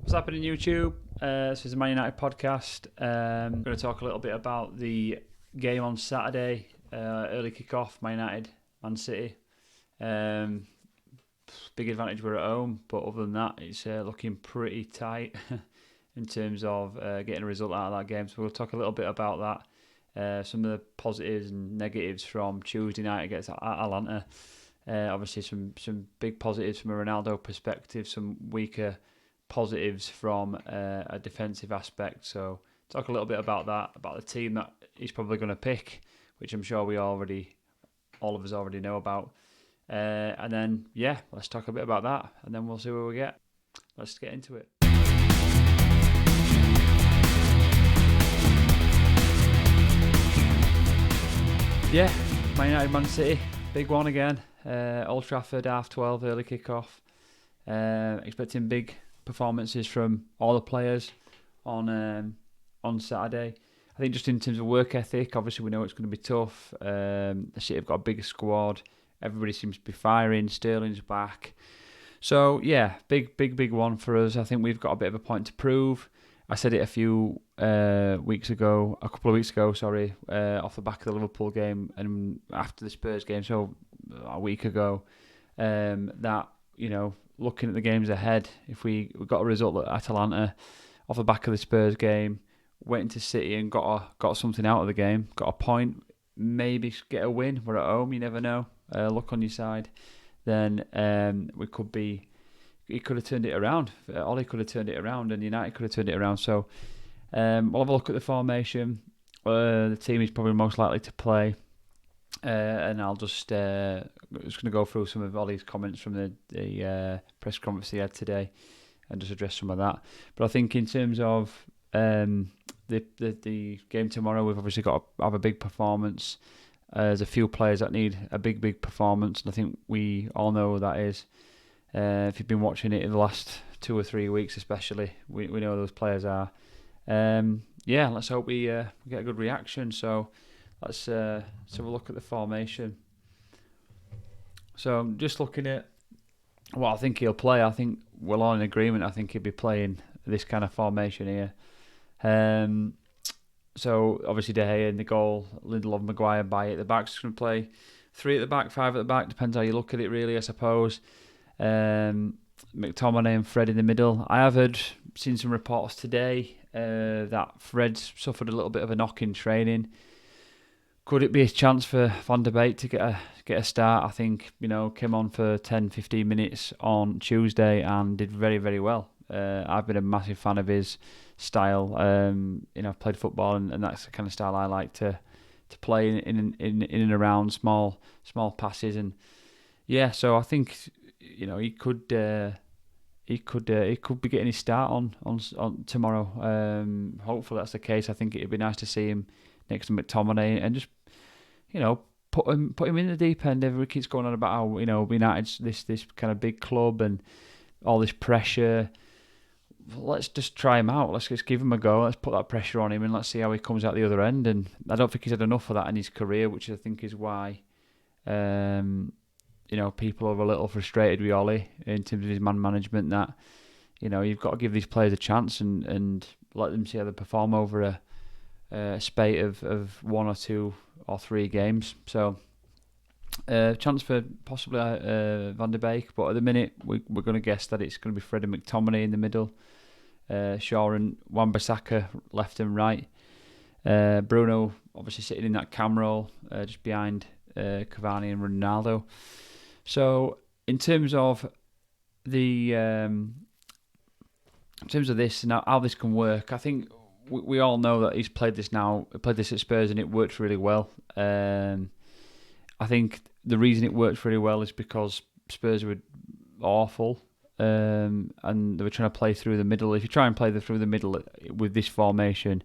What's happening, YouTube? This is the Man United podcast. I'm going to talk a little bit about the game on Saturday, early kick-off, Man United, Man City. Big advantage we're at home, but other than that, it's looking pretty tight in terms of getting a result out of that game. So we'll talk a little bit about that, some of the positives and negatives from Tuesday night against Atalanta. Obviously, some big positives from a Ronaldo perspective, some weaker positives from a defensive aspect. So talk a little bit about that, about the team that he's probably going to pick, which I'm sure all of us already know about. And then, let's talk a bit about that, and then we'll see where we get. Let's get into it. Yeah, Man United, Man City, big one again. Old Trafford, 12:30 early kick-off. Expecting big performances from all the players on Saturday. I think just in terms of work ethic, obviously we know it's going to be tough. The City have got a bigger squad. Everybody seems to be firing. Sterling's back. So, yeah, big one for us. I think we've got a bit of a point to prove. I said it a couple of weeks ago, off the back of the Liverpool game and after the Spurs game, so a week ago, that, looking at the games ahead, if we got a result at Atalanta off the back of the Spurs game, went into City and got something out of the game, got a point, maybe get a win. We're at home, you never know. Luck on your side. Then he could have turned it around. Ollie could have turned it around, and United could have turned it around. So we'll have a look at the formation. The team is probably most likely to play. And I'll just going to go through some of Ollie's comments from the press conference he had today and just address some of that. But I think in terms of the game tomorrow, we've obviously got to have a big performance. There's a few players that need a big performance, and I think we all know who that is. If you've been watching it in the last 2 or 3 weeks especially, we know those players are. Let's hope we get a good reaction. So let's have a look at the formation. So I'm just looking at what I think he'll play. I think we're all in agreement. I think he'll be playing this kind of formation here. So obviously De Gea in the goal, Lindelof, Maguire, Bailly at the back. Just going to play 3 at the back, 5 at the back. Depends how you look at it, really, I suppose. McTominay and Fred in the middle. I have seen some reports today that Fred's suffered a little bit of a knock in training. Could it be a chance for Van der Beek to get a start? I think, came on for 10-15 minutes on Tuesday and did very, very well. I've been a massive fan of his style. I've played football and that's the kind of style I like to play in and around small passes, and so I think he could be getting his start on tomorrow. Hopefully that's the case. I think it'd be nice to see him next to McTominay and just put him in the deep end. Everybody keeps going on about how United's this kind of big club and all this pressure. Let's just try him out. Let's just give him a go. Let's put that pressure on him and let's see how he comes out the other end. And I don't think he's had enough of that in his career, which I think is why people are a little frustrated with Ollie in terms of his man management. That you've got to give these players a chance and let them see how they perform over a spate of 1 or 2 or 3 games. So chance for possibly Van der Beek, but at the minute we're going to guess that it's going to be Fred and McTominay in the middle, Shaw and Wan-Bissaka left and right, Bruno obviously sitting in that cam role just behind Cavani and Ronaldo. So in terms of this and how this can work, I think we all know that he's played this at Spurs and it worked really well. I think the reason it worked really well is because Spurs were awful and they were trying to play through the middle. If you try and play through the middle with this formation,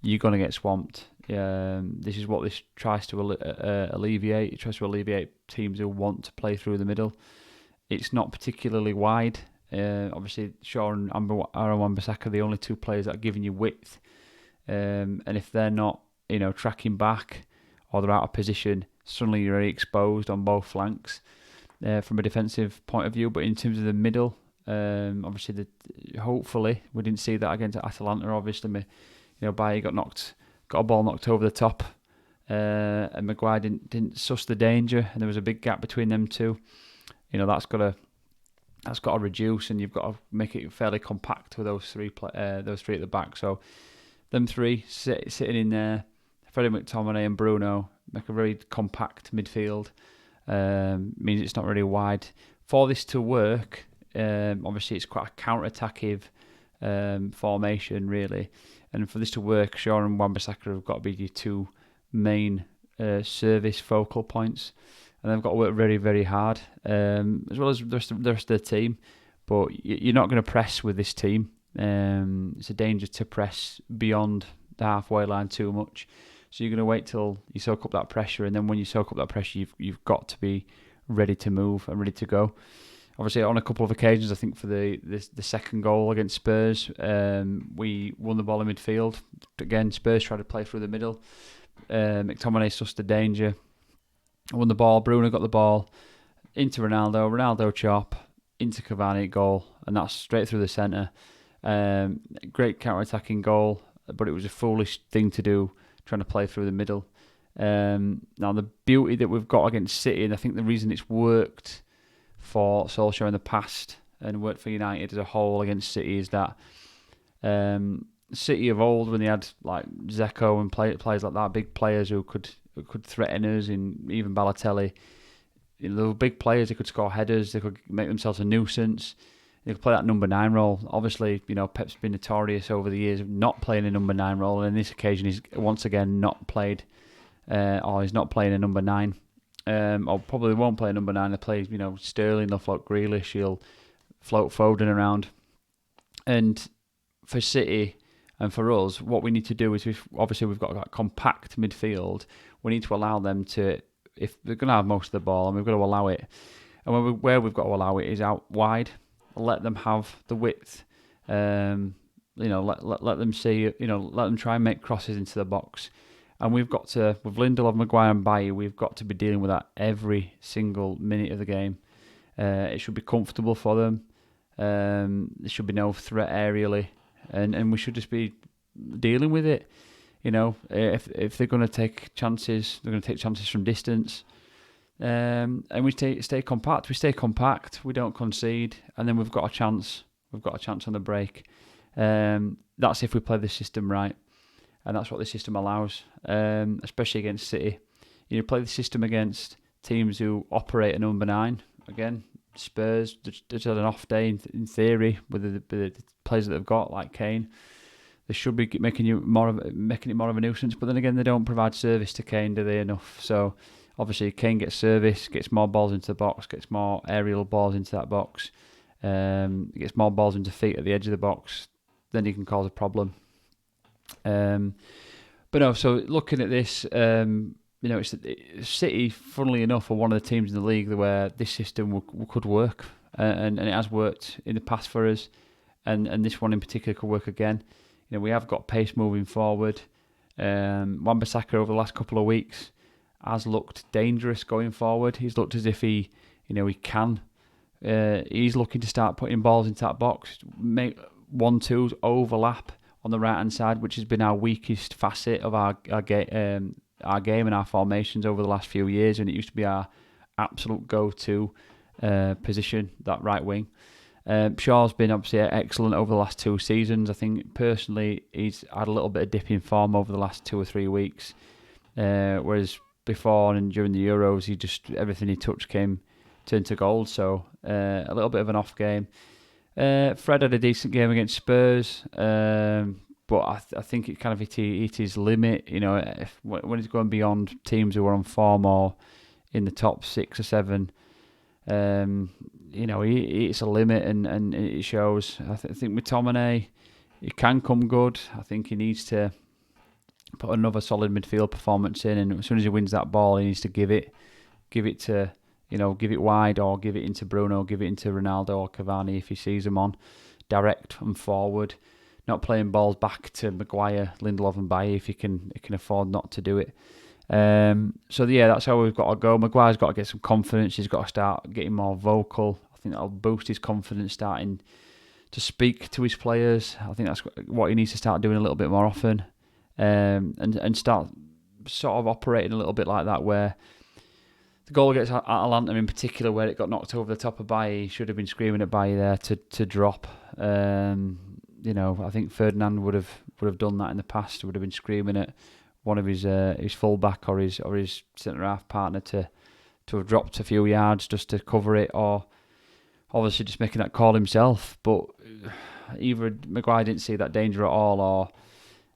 you're going to get swamped. This is what this tries to alleviate. It tries to alleviate teams who want to play through the middle. It's not particularly wide. Obviously, Shaw and Wan-Bissaka are the only 2 players that are giving you width. And if they're not, tracking back or they're out of position, suddenly you're very exposed on both flanks from a defensive point of view. But in terms of the middle, Obviously, hopefully we didn't see that against Atalanta. Obviously, Bailly got a ball knocked over the top, and Maguire didn't suss the danger, and there was a big gap between them two. That's got to reduce, and you've got to make it fairly compact with those three at the back. So them three sitting in there, Freddie, McTominay and Bruno, make a very compact midfield. Means it's not really wide. For this to work, obviously it's quite a counter-attacking formation, really. And for this to work, Shaw and Wan-Bissaka have got to be your two main service focal points. And they've got to work very, very hard, as well as the rest of the team. But you're not going to press with this team. It's a danger to press beyond the halfway line too much. So you're going to wait till you soak up that pressure, and then when you soak up that pressure, you've got to be ready to move and ready to go. Obviously, on a couple of occasions, I think for the second goal against Spurs, we won the ball in midfield. Again, Spurs tried to play through the middle. McTominay sussed the danger, won the ball. Bruno got the ball into Ronaldo chop into Cavani, goal, and that's straight through the centre. Great counter-attacking goal, but it was a foolish thing to do, trying to play through the middle. Now, the beauty that we've got against City, and I think the reason it's worked for Solskjaer in the past and worked for United as a whole against City, is that City of old, when they had like Zeko and players like that, big players who could threaten us, and even Balotelli, they were big players. They could score headers. They could make themselves a nuisance. They could play that number 9 role. Obviously, Pep's been notorious over the years of not playing a number 9 role, and on this occasion he's once again not played, or he's not playing a number 9. Or probably won't play a number 9. They play, Sterling, they'll float Grealish, he'll float Foden around. And for City and for us, what we need to do is, we've got that compact midfield. We need to allow them to, if they're going to have most of the ball, and we've got to allow it. And where we've got to allow it is out wide. Let them have the width. Let them see. Let them try and make crosses into the box. And we've got to, with Lindelof, Maguire and Bailly, we've got to be dealing with that every single minute of the game. It should be comfortable for them. There should be no threat aerially, and we should just be dealing with it. If they're going to take chances, they're going to take chances from distance. And we stay compact. We stay compact. We don't concede, and then we've got a chance. We've got a chance on the break. That's if we play the system right, and that's what the system allows. Especially against City, you play the system against teams who operate a number 9. Again, Spurs just had an off day in theory with the players that they've got, like Kane. They should be making it more of a nuisance, but then again, they don't provide service to Kane, do they, enough? So obviously, Kane gets service, gets more balls into the box, gets more aerial balls into that box, gets more balls into feet at the edge of the box, then he can cause a problem. But no, so looking at this, City, funnily enough, are one of the teams in the league where this system could work, and it has worked in the past for us, and this one in particular could work again. We have got pace moving forward. Wan-Bissaka over the last couple of weeks has looked dangerous going forward. He's looked as if he can. He's looking to start putting balls into that box, make 1-2s overlap on the right hand side, which has been our weakest facet of our game and our formations over the last few years, and it used to be our absolute go-to position, that right wing. Shaw's been obviously excellent over the last 2 seasons. I think personally he's had a little bit of dip in form over the last 2 or 3 weeks, whereas before and during the Euros, he just, everything he touched turned to gold. So a little bit of an off game. Fred had a decent game against Spurs, but I think it kind of hit his limit. When he's going beyond teams who are on form or in the top 6 or 7, it's a limit, and it shows. I think with McTominay, it can come good. I think he needs to put another solid midfield performance in, and as soon as he wins that ball, he needs to give it to, give it wide, or give it into Bruno, give it into Ronaldo or Cavani if he sees them on, direct and forward, not playing balls back to Maguire, Lindelof and Bailly if he can afford not to do it. So yeah, that's how we've got to go. Maguire's got to get some confidence. He's got to start getting more vocal. think that'll boost his confidence starting to speak to his players. I think that's what he needs to start doing a little bit more often, and start sort of operating a little bit like that, where the goal against Atalanta in particular, where it got knocked over the top of Bailly, should have been screaming at Bailly there to drop. I think Ferdinand would have done that in the past. Would have been screaming at one of his fullback or his centre half partner to have dropped a few yards just to cover it, or obviously just making that call himself. But either Maguire didn't see that danger at all, or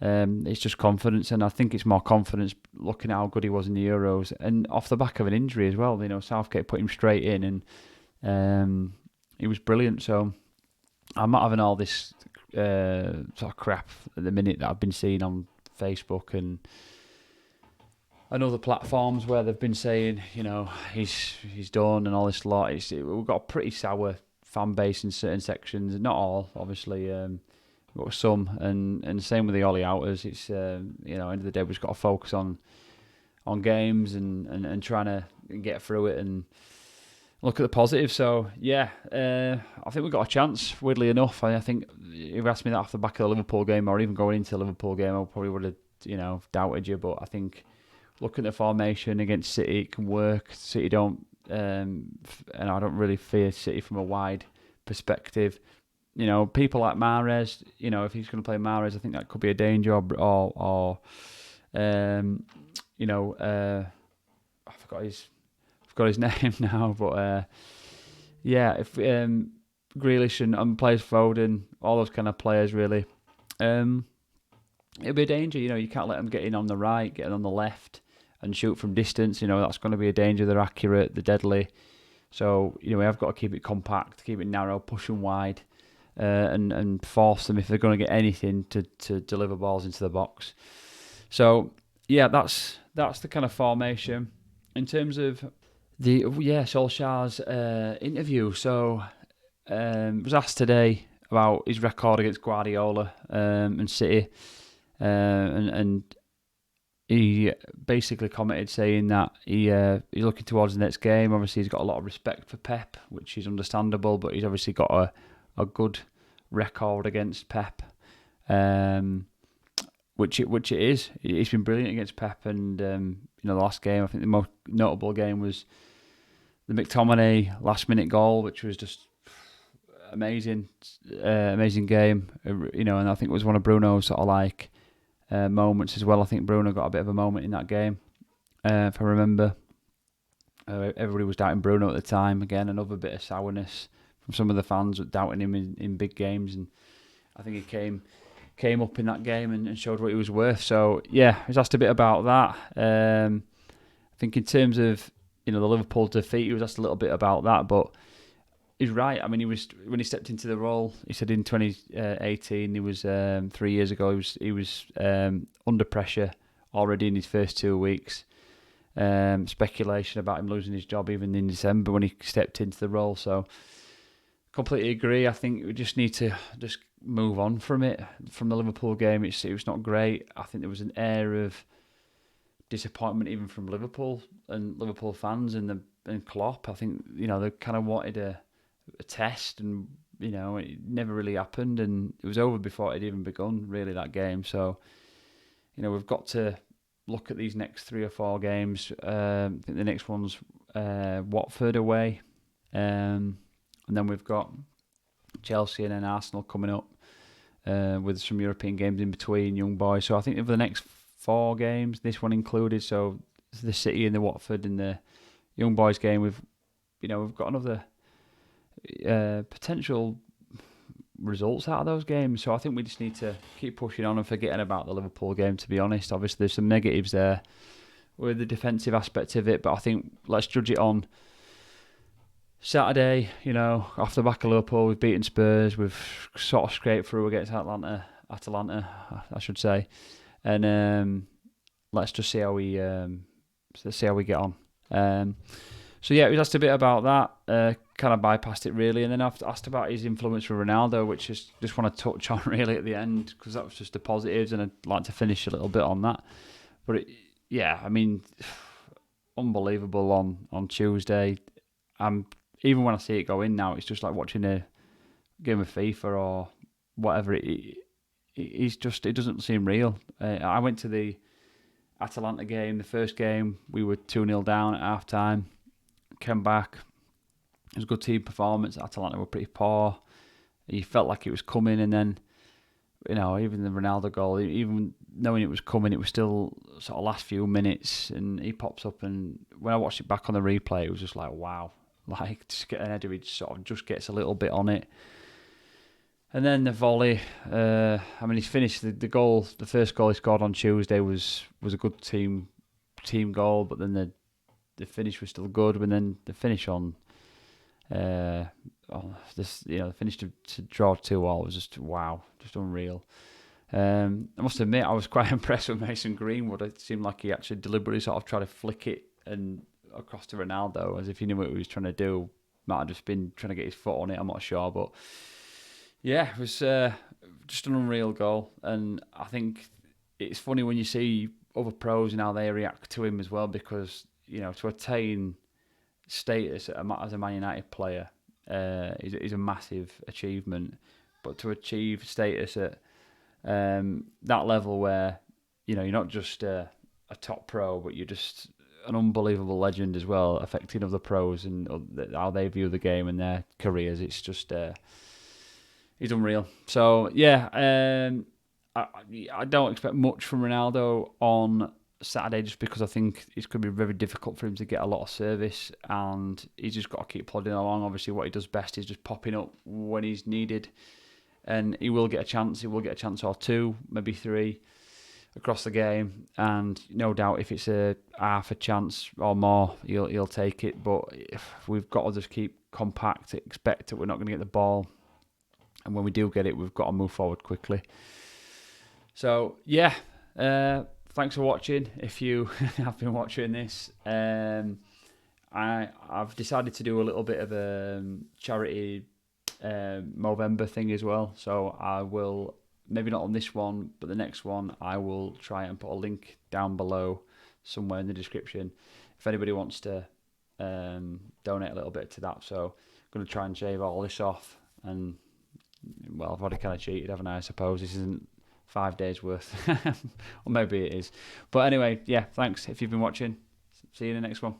it's just confidence. And I think it's more confidence looking at how good he was in the Euros, and off the back of an injury as well. Southgate put him straight in, and he was brilliant. So I'm not having all this sort of crap at the minute that I've been seeing on Facebook and other platforms where they've been saying, he's done and all this lot. We've got a pretty sour fan base in certain sections, not all, obviously. We've got some, and same with the Ollie outers. It's end of the day, we've just got to focus on games and trying to get through it and look at the positives. So yeah, I think we've got a chance. Weirdly enough, I think if you asked me that off the back of the Liverpool game, or even going into the Liverpool game, I probably would have doubted you. But I think looking at the formation against City, it can work. City don't, and I don't really fear City from a wide perspective. People like Mahrez, if he's going to play Mahrez, I think that could be a danger. Or I forgot his name now, but if Grealish and plays Foden, all those kind of players really, it'll be a danger. You can't let them get in on the right, get in on the left, and shoot from distance. That's going to be a danger. They're accurate, they're deadly. So we have got to keep it compact, keep it narrow, push them wide, and force them if they're going to get anything to deliver balls into the box. So yeah, that's the kind of formation. In terms of Solskjaer's interview, so was asked today about his record against Guardiola and City, and he basically commented saying that he's looking towards the next game. Obviously, he's got a lot of respect for Pep, which is understandable, but he's obviously got a good record against Pep, which it is. He's been brilliant against Pep, and the last game, I think the most notable game was the McTominay last-minute goal, which was just amazing game. And I think it was one of Bruno's sort of moments as well. I think Bruno got a bit of a moment in that game, if I remember. Everybody was doubting Bruno at the time. Again, another bit of sourness from some of the fans doubting him in big games, and I think he came up in that game and showed what he was worth. So yeah, I was asked a bit about that. I think in terms of the Liverpool defeat, he was asked a little bit about that, but he's right. I mean, when he stepped into the role, he said in 2018, he was 3 years ago. He was under pressure already in his first 2 weeks. Speculation about him losing his job even in December when he stepped into the role. So completely agree. I think we just need to just move on from the Liverpool game. It was not great. I think there was an air of disappointment even from Liverpool and Liverpool fans and Klopp. I think they kind of wanted a test, and it never really happened, and it was over before it had even begun really, that game. So we've got to look at these next 3 or 4 games. I think the next one's Watford away, and then we've got Chelsea and then Arsenal coming up, with some European games in between, young boys. So I think over the next 4 games, this one included, so the City and the Watford and the young boys game, we've got another potential results out of those games. So I think we just need to keep pushing on and forgetting about the Liverpool game, to be honest. Obviously there's some negatives there with the defensive aspect of it, but I think let's judge it on Saturday. Off the back of Liverpool, we've beaten Spurs, we've sort of scraped through against Atalanta, I should say, and let's just see how we get on. So yeah, we asked a bit about that, kind of bypassed it really, and then I've asked about his influence with Ronaldo, which is just want to touch on really at the end, because that was just the positives, and I'd like to finish a little bit on that. But unbelievable on Tuesday. even when I see it go in now, it's just like watching a game of FIFA or whatever. It doesn't seem real. I went to the Atalanta game, the first game. We were 2-0 down at half time. Came back. It was a good team performance. Atalanta were pretty poor. You felt like it was coming, and then, even the Ronaldo goal, even knowing it was coming, it was still sort of last few minutes, and he pops up, and when I watched it back on the replay, it was just like, wow. Like, just get an header, he sort of just gets a little bit on it. And then the volley, he's finished the goal. The first goal he scored on Tuesday was a good team goal, but then the finish was still good. And then the finish on the finish to draw 2-2 was just wow, just unreal. I must admit, I was quite impressed with Mason Greenwood. It seemed like he actually deliberately sort of tried to flick it and across to Ronaldo, as if he knew what he was trying to do. Might have just been trying to get his foot on it, I'm not sure, but yeah, it was just an unreal goal. And I think it's funny when you see other pros and how they react to him as well, because, to attain status as a Man United player is a massive achievement. But to achieve status at that level where, you're not just a top pro, but you're just an unbelievable legend as well, affecting other pros and how they view the game and their careers, it's just... he's unreal. So, yeah, I don't expect much from Ronaldo on Saturday, just because I think it's going to be very difficult for him to get a lot of service, and he's just got to keep plodding along. Obviously, what he does best is just popping up when he's needed, and he will get a chance. He will get a chance or two, maybe three, across the game, and no doubt if it's a half a chance or more, he'll take it. But we've got to just keep compact, expect that we're not going to get the ball. And when we do get it, we've got to move forward quickly. So, yeah, thanks for watching. If you have been watching this, I've decided to do a little bit of a charity Movember thing as well. So I will, maybe not on this one, but the next one, I will try and put a link down below somewhere in the description if anybody wants to donate a little bit to that. So I'm going to try and shave all this off, and well, I've already kind of cheated, haven't I suppose. This isn't 5 days worth. Or maybe it is. But anyway, yeah, thanks if you've been watching. See you in the next one.